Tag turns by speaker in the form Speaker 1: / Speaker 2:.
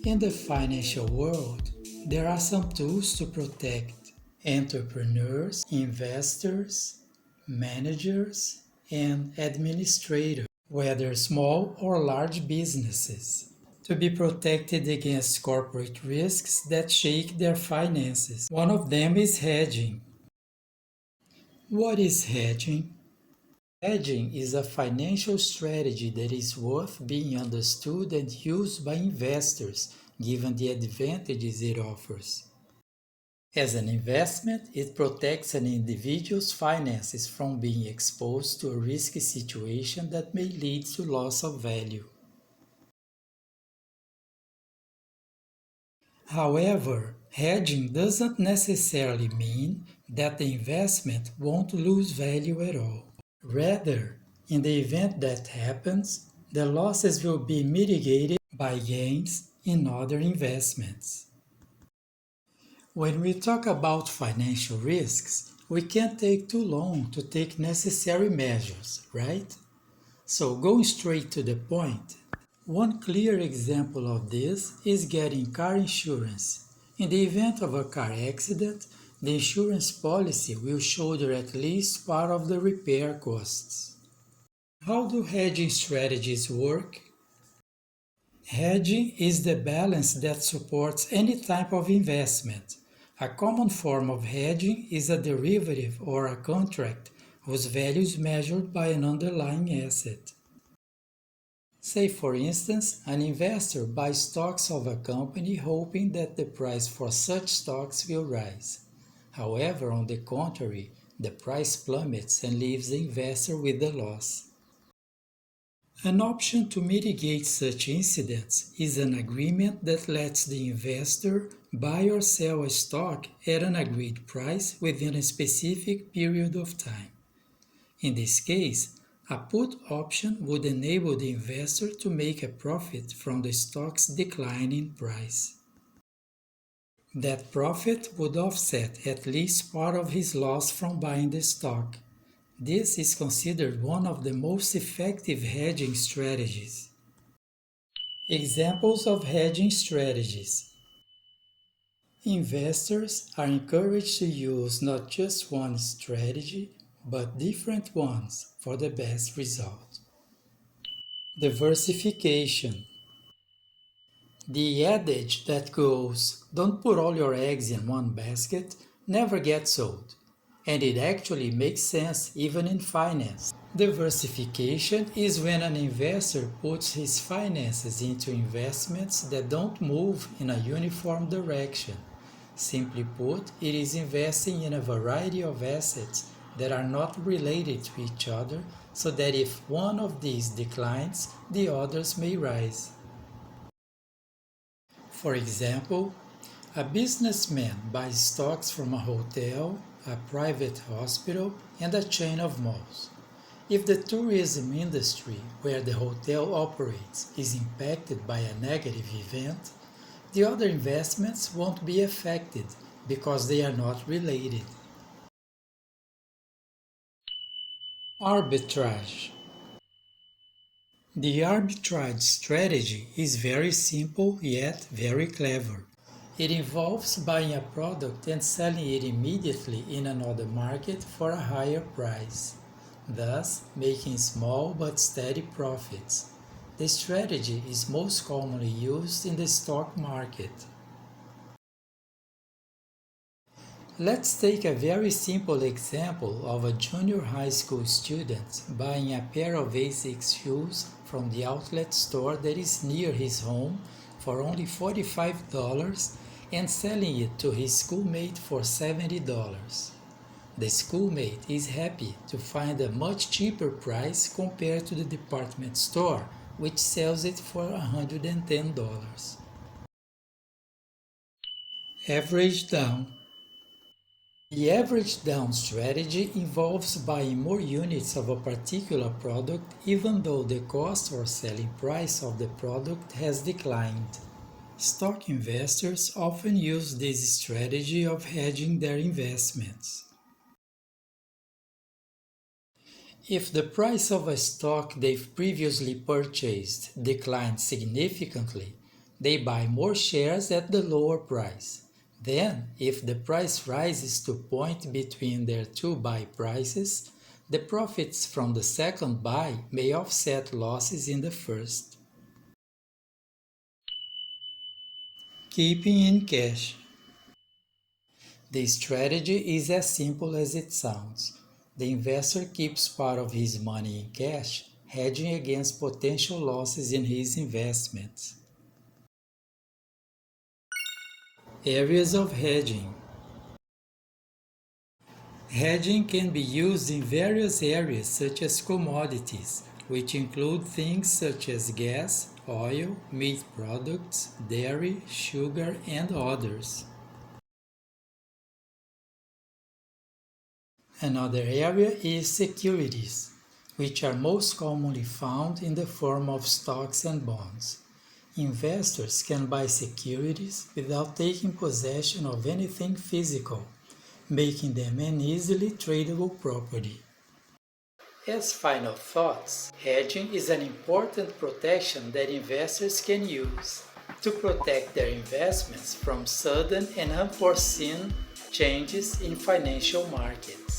Speaker 1: In the financial world, there are some tools to protect entrepreneurs, investors, managers, and administrators, whether small or large businesses, to be protected against corporate risks that shake their finances. One of them is hedging. What is hedging? Hedging is a financial strategy that is worth being understood and used by investors, given the advantages it offers. As an investment, it protects an individual's finances from being exposed to a risky situation that may lead to loss of value. However, hedging doesn't necessarily mean that the investment won't lose value at all. Rather, in the event that happens, the losses will be mitigated by gains in other investments. When we talk about financial risks, we can't take too long to take necessary measures, right? So going straight to the point, one clear example of this is getting car insurance. In the event of a car accident, the insurance policy will shoulder at least part of the repair costs. How do hedging strategies work? Hedging is the balance that supports any type of investment. A common form of hedging is a derivative or a contract whose value is measured by an underlying asset. Say, for instance, an investor buys stocks of a company hoping that the price for such stocks will rise. However, on the contrary, the price plummets and leaves the investor with the loss. An option to mitigate such incidents is an agreement that lets the investor buy or sell a stock at an agreed price within a specific period of time. In this case, a put option would enable the investor to make a profit from the stock's decline in price. That profit would offset at least part of his loss from buying the stock. This is considered one of the most effective hedging strategies. Examples of hedging strategies. Investors are encouraged to use not just one strategy, but different ones for the best result. Diversification. The adage that goes, "Don't put all your eggs in one basket," never gets old, and it actually makes sense even in finance. Diversification is when an investor puts his finances into investments that don't move in a uniform direction. Simply put, it is investing in a variety of assets that are not related to each other, so that if one of these declines, the others may rise. For example, a businessman buys stocks from a hotel, a private hospital, and a chain of malls. If the tourism industry where the hotel operates is impacted by a negative event, the other investments won't be affected because they are not related. Arbitrage. The arbitrage strategy is very simple yet very clever. It involves buying a product and selling it immediately in another market for a higher price, thus making small but steady profits. The strategy is most commonly used in the stock market. Let's take a very simple example of a junior high school student buying a pair of Asics shoes from the outlet store that is near his home for only $45 and selling it to his schoolmate for $70. The schoolmate is happy to find a much cheaper price compared to the department store, which sells it for $110. Average down. The average down strategy involves buying more units of a particular product even though the cost or selling price of the product has declined. Stock investors often use this strategy of hedging their investments. If the price of a stock they've previously purchased declines significantly, they buy more shares at the lower price. Then, if the price rises to a point between their two buy prices, the profits from the second buy may offset losses in the first. Keeping in cash. The strategy is as simple as it sounds. The investor keeps part of his money in cash, hedging against potential losses in his investments. Areas of hedging. Hedging can be used in various areas such as commodities, which include things such as gas, oil, meat products, dairy, sugar, and others. Another area is securities, which are most commonly found in the form of stocks and bonds. Investors can buy securities without taking possession of anything physical, making them an easily tradable property. As final thoughts, hedging is an important protection that investors can use to protect their investments from sudden and unforeseen changes in financial markets.